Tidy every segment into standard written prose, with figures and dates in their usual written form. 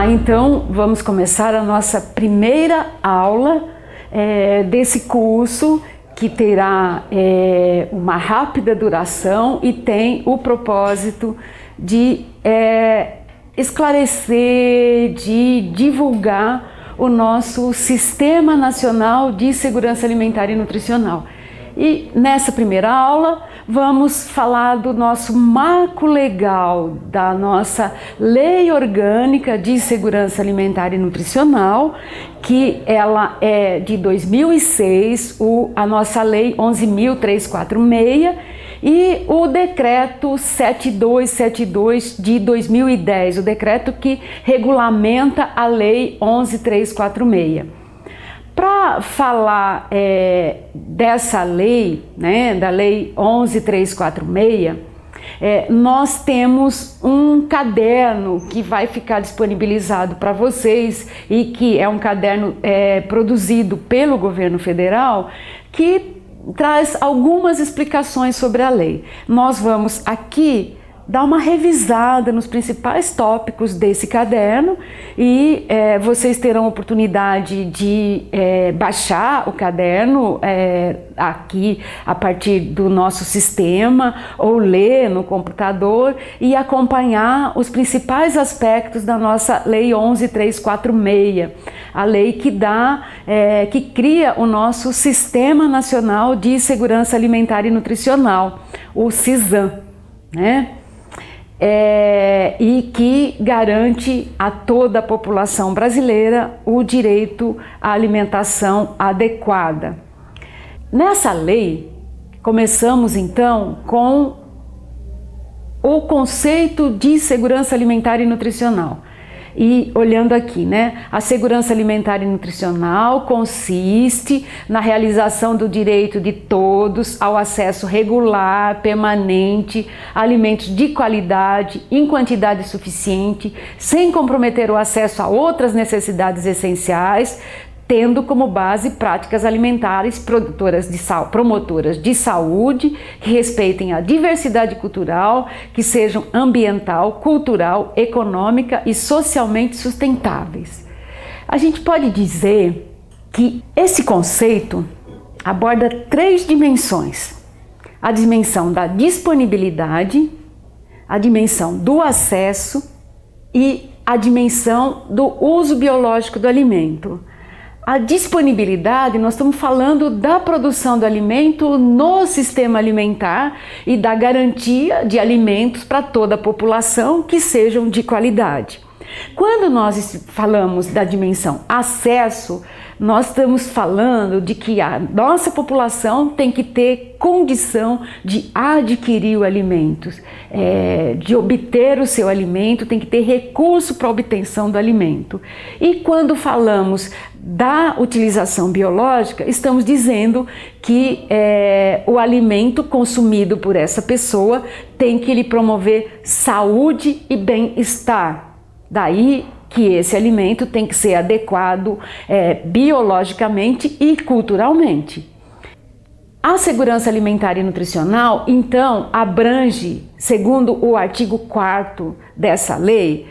Então vamos começar a nossa primeira aula desse curso, que terá uma rápida duração e tem o propósito de esclarecer, de divulgar o nosso Sistema Nacional de Segurança Alimentar e Nutricional. E nessa primeira aula vamos falar do nosso marco legal, da nossa Lei Orgânica de Segurança Alimentar e Nutricional, que ela é de 2006, a nossa Lei 11.346 e o Decreto 7272 de 2010, o decreto que regulamenta a Lei 11.346. Para falar dessa lei, da Lei 11.346, nós temos um caderno que vai ficar disponibilizado para vocês e que é um caderno produzido pelo governo federal, que traz algumas explicações sobre a lei. Nós vamos aqui dar uma revisada nos principais tópicos desse caderno e vocês terão oportunidade de baixar o caderno aqui a partir do nosso sistema ou ler no computador e acompanhar os principais aspectos da nossa Lei 11.346, a lei que cria o nosso Sistema Nacional de Segurança Alimentar e Nutricional, o SISAN, e que garante a toda a população brasileira o direito à alimentação adequada. Nessa lei, começamos então com o conceito de segurança alimentar e nutricional. E olhando aqui, a segurança alimentar e nutricional consiste na realização do direito de todos ao acesso regular, permanente, a alimentos de qualidade, em quantidade suficiente, sem comprometer o acesso a outras necessidades essenciais, tendo como base práticas alimentares promotoras de saúde, que respeitem a diversidade cultural, que sejam ambiental, cultural, econômica e socialmente sustentáveis. A gente pode dizer que esse conceito aborda 3 dimensões: a dimensão da disponibilidade, a dimensão do acesso e a dimensão do uso biológico do alimento. A disponibilidade, nós estamos falando da produção do alimento no sistema alimentar e da garantia de alimentos para toda a população que sejam de qualidade. Quando nós falamos da dimensão acesso, nós estamos falando de que a nossa população tem que ter condição de adquirir o alimento, de obter o seu alimento, tem que ter recurso para a obtenção do alimento. E quando falamos da utilização biológica, estamos dizendo que o alimento consumido por essa pessoa tem que lhe promover saúde e bem-estar. Daí que esse alimento tem que ser adequado biologicamente e culturalmente. A segurança alimentar e nutricional, então, abrange, segundo o artigo 4º dessa lei,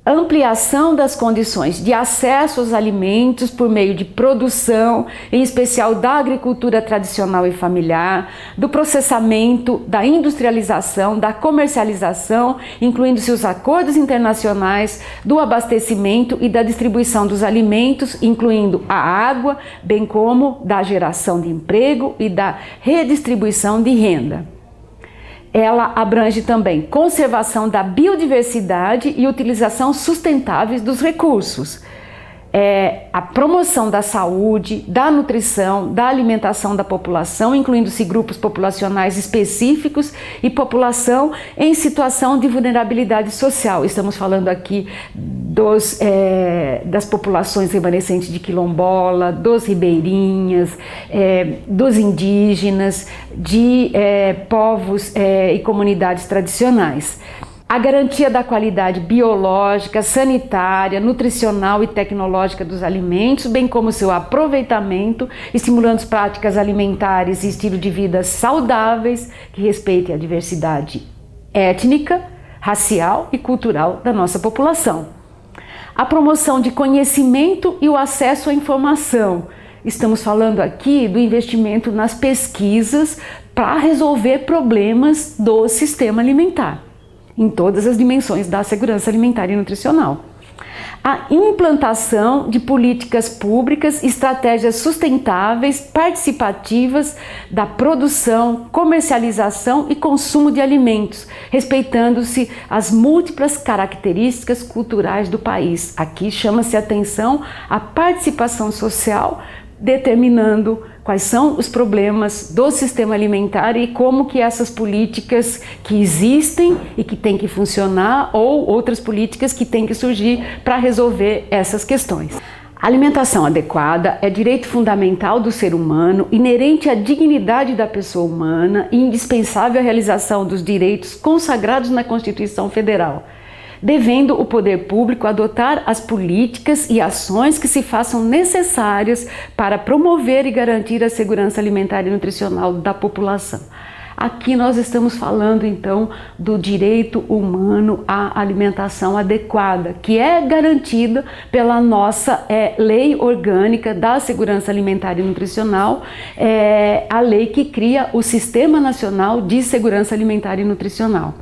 ampliação das condições de acesso aos alimentos por meio de produção, em especial da agricultura tradicional e familiar, do processamento, da industrialização, da comercialização, incluindo-se os acordos internacionais, do abastecimento e da distribuição dos alimentos, incluindo a água, bem como da geração de emprego e da redistribuição de renda. Ela abrange também conservação da biodiversidade e utilização sustentáveis dos recursos. A promoção da saúde, da nutrição, da alimentação da população, incluindo-se grupos populacionais específicos e população em situação de vulnerabilidade social. Estamos falando aqui das populações remanescentes de quilombola, dos ribeirinhas, dos indígenas, de povos e comunidades tradicionais. A garantia da qualidade biológica, sanitária, nutricional e tecnológica dos alimentos, bem como seu aproveitamento, estimulando práticas alimentares e estilo de vida saudáveis que respeitem a diversidade étnica, racial e cultural da nossa população. A promoção de conhecimento e o acesso à informação. Estamos falando aqui do investimento nas pesquisas para resolver problemas do sistema alimentar, em todas as dimensões da segurança alimentar e nutricional. A implantação de políticas públicas, estratégias sustentáveis, participativas da produção, comercialização e consumo de alimentos, respeitando-se as múltiplas características culturais do país. Aqui chama-se atenção a participação social, determinando quais são os problemas do sistema alimentar e como que essas políticas que existem e que têm que funcionar ou outras políticas que têm que surgir para resolver essas questões. A alimentação adequada é direito fundamental do ser humano, inerente à dignidade da pessoa humana e indispensável à realização dos direitos consagrados na Constituição Federal, devendo o poder público adotar as políticas e ações que se façam necessárias para promover e garantir a segurança alimentar e nutricional da população. Aqui nós estamos falando então do direito humano à alimentação adequada, que é garantida pela nossa Lei Orgânica da Segurança Alimentar e Nutricional, a lei que cria o Sistema Nacional de Segurança Alimentar e Nutricional.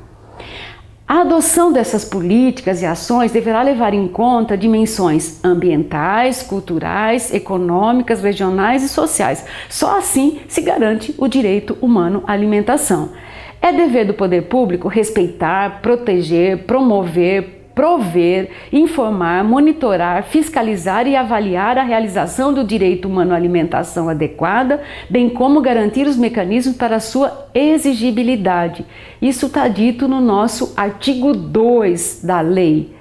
A adoção dessas políticas e ações deverá levar em conta dimensões ambientais, culturais, econômicas, regionais e sociais. Só assim se garante o direito humano à alimentação. É dever do poder público respeitar, proteger, promover, prover, informar, monitorar, fiscalizar e avaliar a realização do direito humano à alimentação adequada, bem como garantir os mecanismos para a sua exigibilidade. Isso está dito no nosso artigo 2 da lei.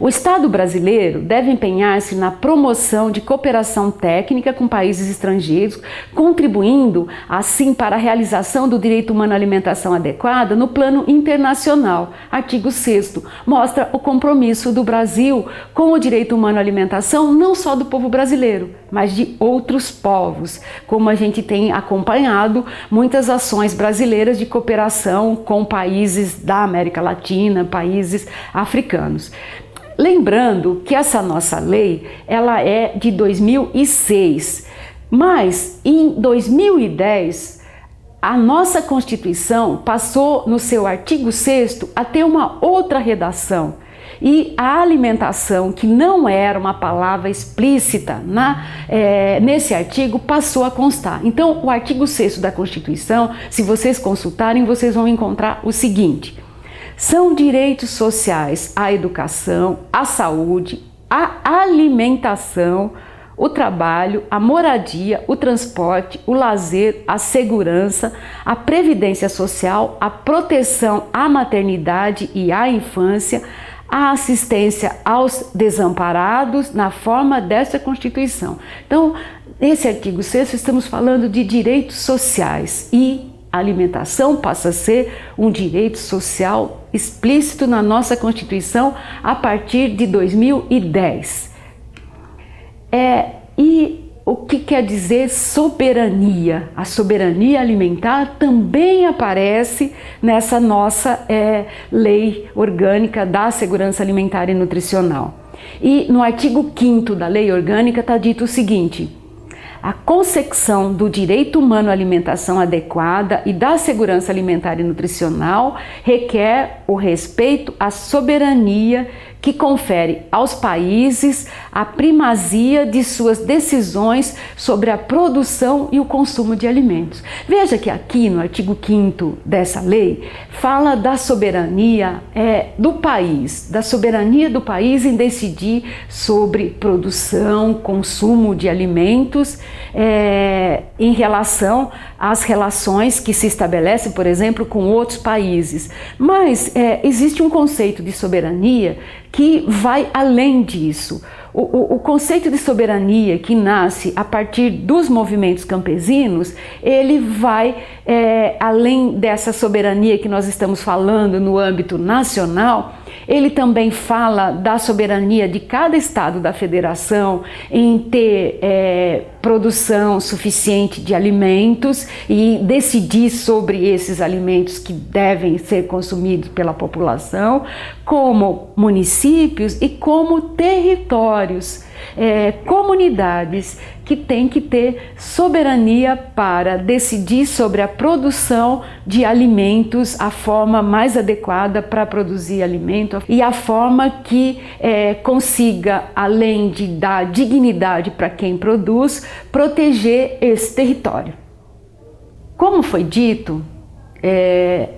O Estado brasileiro deve empenhar-se na promoção de cooperação técnica com países estrangeiros, contribuindo assim para a realização do direito humano à alimentação adequada no plano internacional. Artigo 6º mostra o compromisso do Brasil com o direito humano à alimentação não só do povo brasileiro, mas de outros povos, como a gente tem acompanhado muitas ações brasileiras de cooperação com países da América Latina, países africanos. Lembrando que essa nossa lei, ela é de 2006, mas em 2010 a nossa Constituição passou no seu artigo 6º a ter uma outra redação. E a alimentação, que não era uma palavra explícita nesse artigo, passou a constar. Então, o artigo 6º da Constituição, se vocês consultarem, vocês vão encontrar o seguinte: são direitos sociais a educação, a saúde, a alimentação, o trabalho, a moradia, o transporte, o lazer, a segurança, a previdência social, a proteção à maternidade e à infância, a assistência aos desamparados na forma desta Constituição. Então, nesse artigo 6º estamos falando de direitos sociais e a alimentação passa a ser um direito social explícito na nossa Constituição a partir de 2010. E o que quer dizer soberania? A soberania alimentar também aparece nessa nossa Lei Orgânica da Segurança Alimentar e Nutricional. E no artigo 5º da Lei Orgânica está dito o seguinte: a consecução do direito humano à alimentação adequada e da segurança alimentar e nutricional requer o respeito à soberania que confere aos países a primazia de suas decisões sobre a produção e o consumo de alimentos. Veja que aqui no artigo 5º dessa lei fala da soberania do país, da soberania do país em decidir sobre produção, consumo de alimentos em relação às relações que se estabelecem, por exemplo, com outros países. Mas existe um conceito de soberania que vai além disso. O conceito de soberania que nasce a partir dos movimentos campesinos, ele vai, além dessa soberania que nós estamos falando no âmbito nacional, ele também fala da soberania de cada estado da federação em ter produção suficiente de alimentos e decidir sobre esses alimentos que devem ser consumidos pela população, como municípios e como territórios, comunidades que têm que ter soberania para decidir sobre a produção de alimentos, a forma mais adequada para produzir alimento e a forma que consiga, além de dar dignidade para quem produz, proteger esse território. Como foi dito,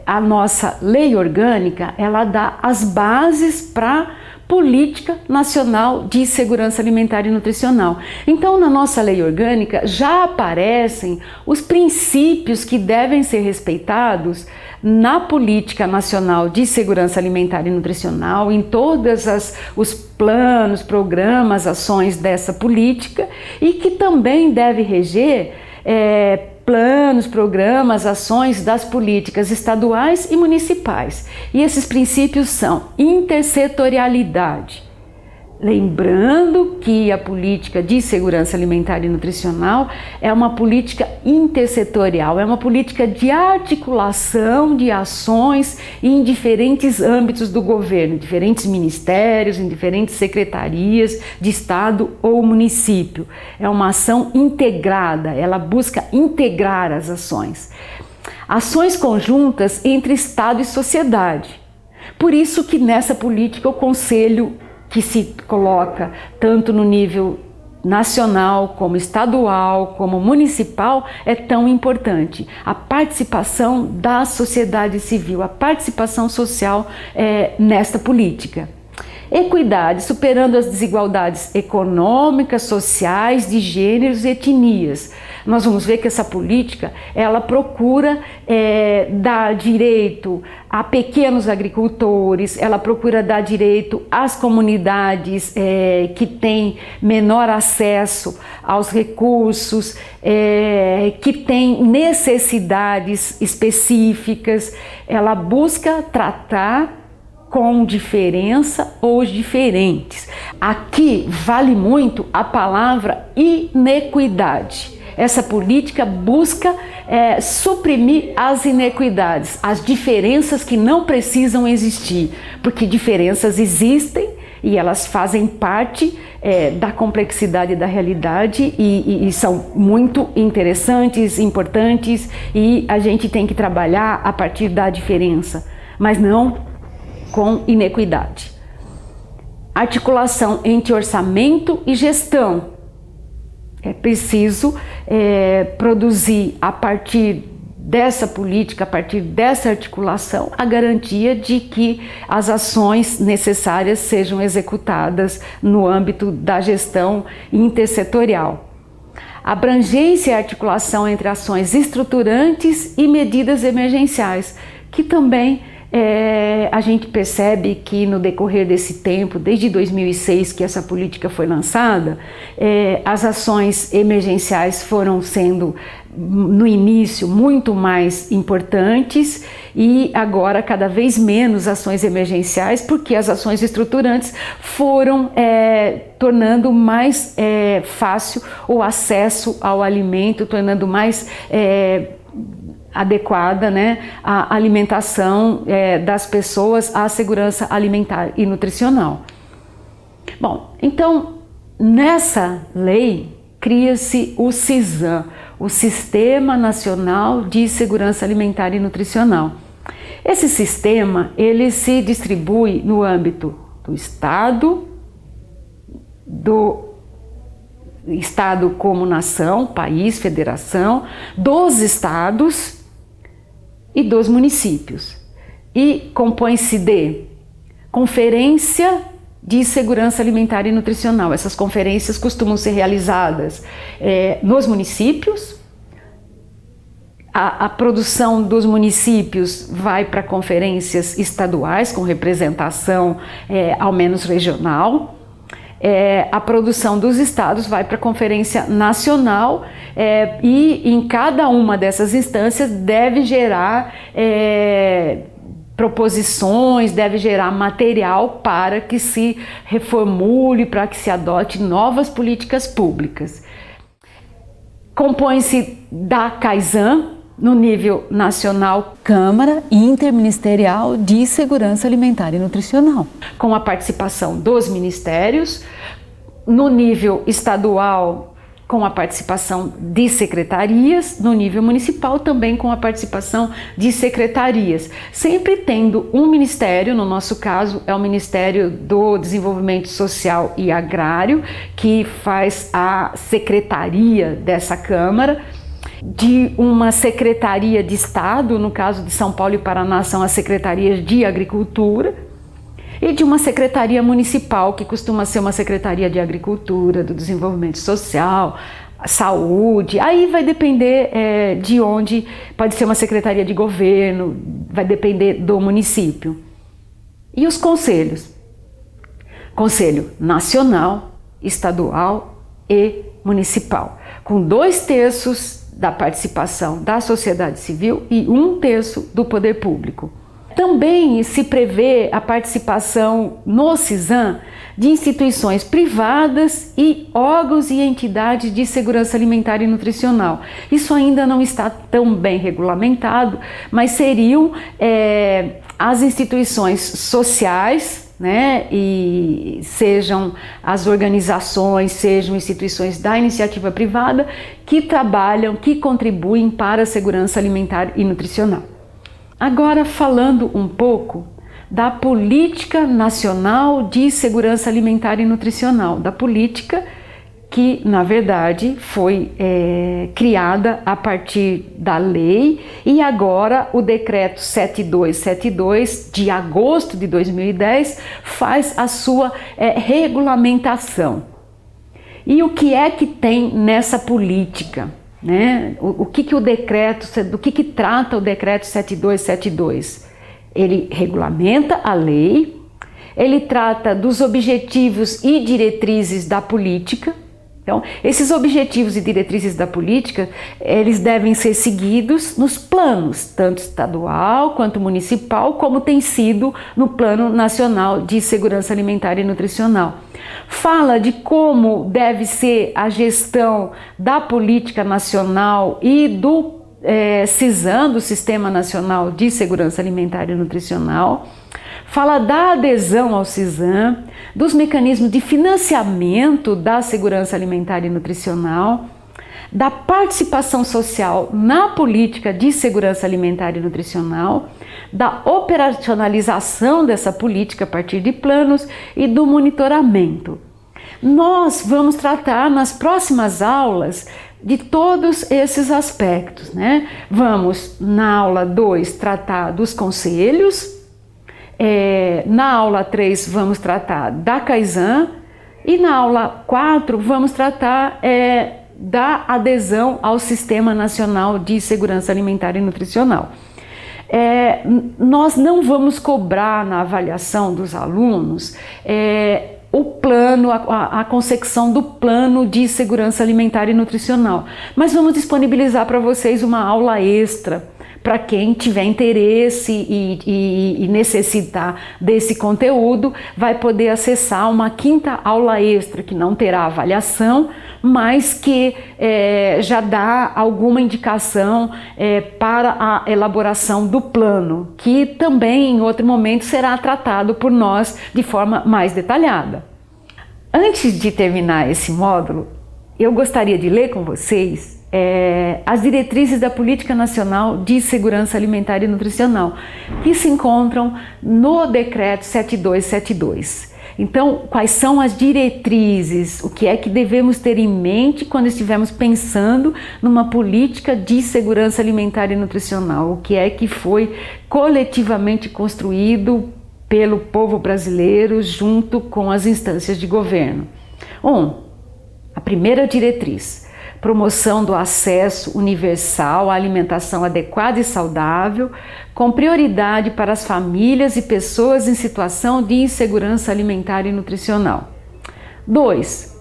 a nossa lei orgânica, ela dá as bases para Política Nacional de Segurança Alimentar e Nutricional. Então, na nossa lei orgânica já aparecem os princípios que devem ser respeitados na Política Nacional de Segurança Alimentar e Nutricional, em todos os planos, programas, ações dessa política, e que também deve reger planos, programas, ações das políticas estaduais e municipais. E esses princípios são intersetorialidade. Lembrando que a política de segurança alimentar e nutricional é uma política intersetorial, é uma política de articulação de ações em diferentes âmbitos do governo, em diferentes ministérios, em diferentes secretarias de estado ou município. É uma ação integrada, ela busca integrar as ações. Ações conjuntas entre Estado e sociedade. Por isso que nessa política o Conselho, que se coloca tanto no nível nacional, como estadual, como municipal, é tão importante. A participação da sociedade civil, a participação social nesta política. Equidade, superando as desigualdades econômicas, sociais, de gêneros e etnias. Nós vamos ver que essa política, ela procura dar direito a pequenos agricultores, ela procura dar direito às comunidades que têm menor acesso aos recursos, que têm necessidades específicas. Ela busca tratar com diferença ou diferentes. Aqui vale muito a palavra inequidade. Essa política busca suprimir as inequidades, as diferenças que não precisam existir, porque diferenças existem e elas fazem parte da complexidade da realidade e são muito interessantes, importantes, e a gente tem que trabalhar a partir da diferença, mas não com inequidade. Articulação entre orçamento e gestão. É preciso produzir a partir dessa política, a partir dessa articulação, a garantia de que as ações necessárias sejam executadas no âmbito da gestão intersetorial. Abrangência e articulação entre ações estruturantes e medidas emergenciais, que também a gente percebe que no decorrer desse tempo, desde 2006 que essa política foi lançada, as ações emergenciais foram sendo, no início, muito mais importantes e agora cada vez menos ações emergenciais, porque as ações estruturantes foram tornando mais fácil o acesso ao alimento, tornando mais adequada, né, a alimentação das pessoas à segurança alimentar e nutricional. Bom, então, nessa lei cria-se o SISAN, o Sistema Nacional de Segurança Alimentar e Nutricional. Esse sistema, ele se distribui no âmbito do Estado, como nação, país, federação, dos estados e dos municípios. E compõe-se de Conferência de Segurança Alimentar e Nutricional. Essas conferências costumam ser realizadas nos municípios. A produção dos municípios vai para conferências estaduais, com representação ao menos regional. a produção dos estados vai para a Conferência Nacional e em cada uma dessas instâncias deve gerar proposições, deve gerar material para que se reformule, para que se adote novas políticas públicas. Compõe-se da CAISAN, no nível nacional, Câmara Interministerial de Segurança Alimentar e Nutricional, com a participação dos ministérios, no nível estadual, com a participação de secretarias, no nível municipal também com a participação de secretarias, sempre tendo um ministério, no nosso caso é o Ministério do Desenvolvimento Social e Agrário, que faz a secretaria dessa Câmara, de uma secretaria de Estado, no caso de São Paulo e Paraná são as secretarias de Agricultura, e de uma secretaria municipal, que costuma ser uma secretaria de Agricultura, do Desenvolvimento Social, Saúde, aí vai depender de onde, pode ser uma secretaria de governo, vai depender do município. E os conselhos? Conselho Nacional, Estadual e Municipal, com 2/3 da participação da sociedade civil e 1/3 do poder público. Também se prevê a participação no CISAM de instituições privadas e órgãos e entidades de segurança alimentar e nutricional. Isso ainda não está tão bem regulamentado, mas seriam as instituições sociais, né, e sejam as organizações, sejam instituições da iniciativa privada que trabalham, que contribuem para a segurança alimentar e nutricional. Agora, falando um pouco da Política Nacional de Segurança Alimentar e Nutricional, da política que, na verdade, foi criada a partir da lei e agora o Decreto 7272 de agosto de 2010 faz a sua regulamentação. E o que é que tem nessa política? Né? Do que trata o Decreto 7272? Ele regulamenta a lei, ele trata dos objetivos e diretrizes da política. Então, esses objetivos e diretrizes da política, eles devem ser seguidos nos planos, tanto estadual quanto municipal, como tem sido no Plano Nacional de Segurança Alimentar e Nutricional. Fala de como deve ser a gestão da política nacional e do CISAM, do Sistema Nacional de Segurança Alimentar e Nutricional. Fala da adesão ao CISAM, dos mecanismos de financiamento da segurança alimentar e nutricional, da participação social na política de segurança alimentar e nutricional, da operacionalização dessa política a partir de planos e do monitoramento. Nós vamos tratar nas próximas aulas de todos esses aspectos, né? Vamos, na aula 2, tratar dos conselhos, na aula 3 vamos tratar da CAISAN e na aula 4 vamos tratar da adesão ao Sistema Nacional de Segurança Alimentar e Nutricional. Nós não vamos cobrar na avaliação dos alunos o plano, a consecução do plano de segurança alimentar e nutricional, mas vamos disponibilizar para vocês uma aula extra para quem tiver interesse e necessitar desse conteúdo, vai poder acessar uma 5ª aula extra que não terá avaliação, mas que já dá alguma indicação para a elaboração do plano, que também em outro momento será tratado por nós de forma mais detalhada. Antes de terminar esse módulo, eu gostaria de ler com vocês as diretrizes da Política Nacional de Segurança Alimentar e Nutricional, que se encontram no Decreto 7272. Então, quais são as diretrizes? O que é que devemos ter em mente quando estivermos pensando numa política de segurança alimentar e nutricional? O que é que foi coletivamente construído pelo povo brasileiro junto com as instâncias de governo? A primeira diretriz: promoção do acesso universal à alimentação adequada e saudável, com prioridade para as famílias e pessoas em situação de insegurança alimentar e nutricional. 2.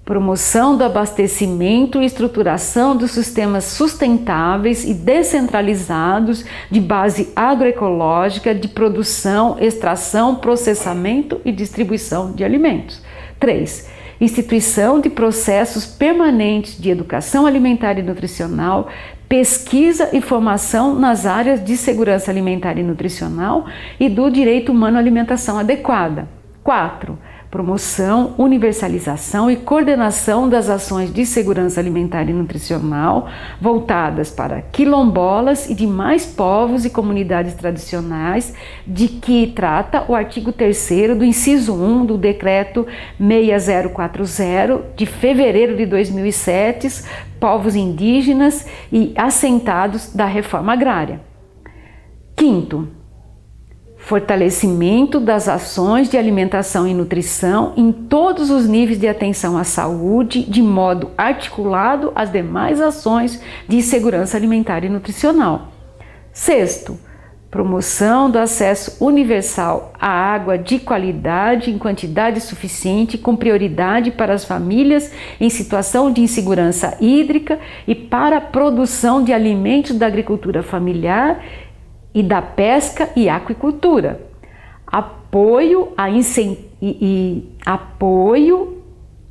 Promoção do abastecimento e estruturação dos sistemas sustentáveis e descentralizados de base agroecológica de produção, extração, processamento e distribuição de alimentos. 3. Instituição de processos permanentes de educação alimentar e nutricional, pesquisa e formação nas áreas de segurança alimentar e nutricional e do direito humano à alimentação adequada. 4. Promoção, universalização e coordenação das ações de segurança alimentar e nutricional voltadas para quilombolas e demais povos e comunidades tradicionais, de que trata o artigo 3º do inciso 1 do Decreto 6040 de fevereiro de 2007, povos indígenas e assentados da reforma agrária. 5. Fortalecimento das ações de alimentação e nutrição em todos os níveis de atenção à saúde, de modo articulado às demais ações de segurança alimentar e nutricional. 6. Promoção do acesso universal à água de qualidade em quantidade suficiente, com prioridade para as famílias em situação de insegurança hídrica e para a produção de alimentos da agricultura familiar e da pesca e aquicultura. Apoio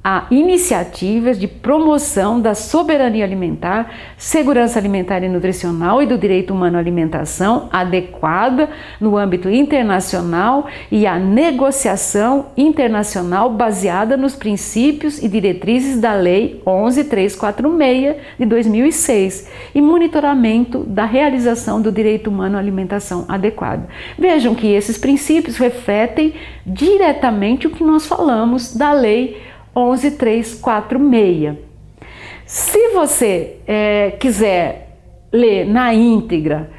a iniciativas de promoção da soberania alimentar, segurança alimentar e nutricional e do direito humano à alimentação adequada no âmbito internacional e a negociação internacional baseada nos princípios e diretrizes da Lei 11.346 de 2006 e monitoramento da realização do direito humano à alimentação adequada. Vejam que esses princípios refletem diretamente o que nós falamos da Lei 11.346. Se você quiser ler na íntegra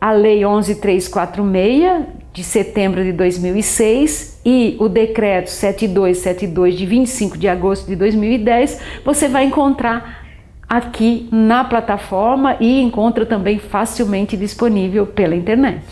a Lei 11.346 de setembro de 2006 e o Decreto 7272 de 25 de agosto de 2010, você vai encontrar aqui na plataforma e encontra também facilmente disponível pela internet.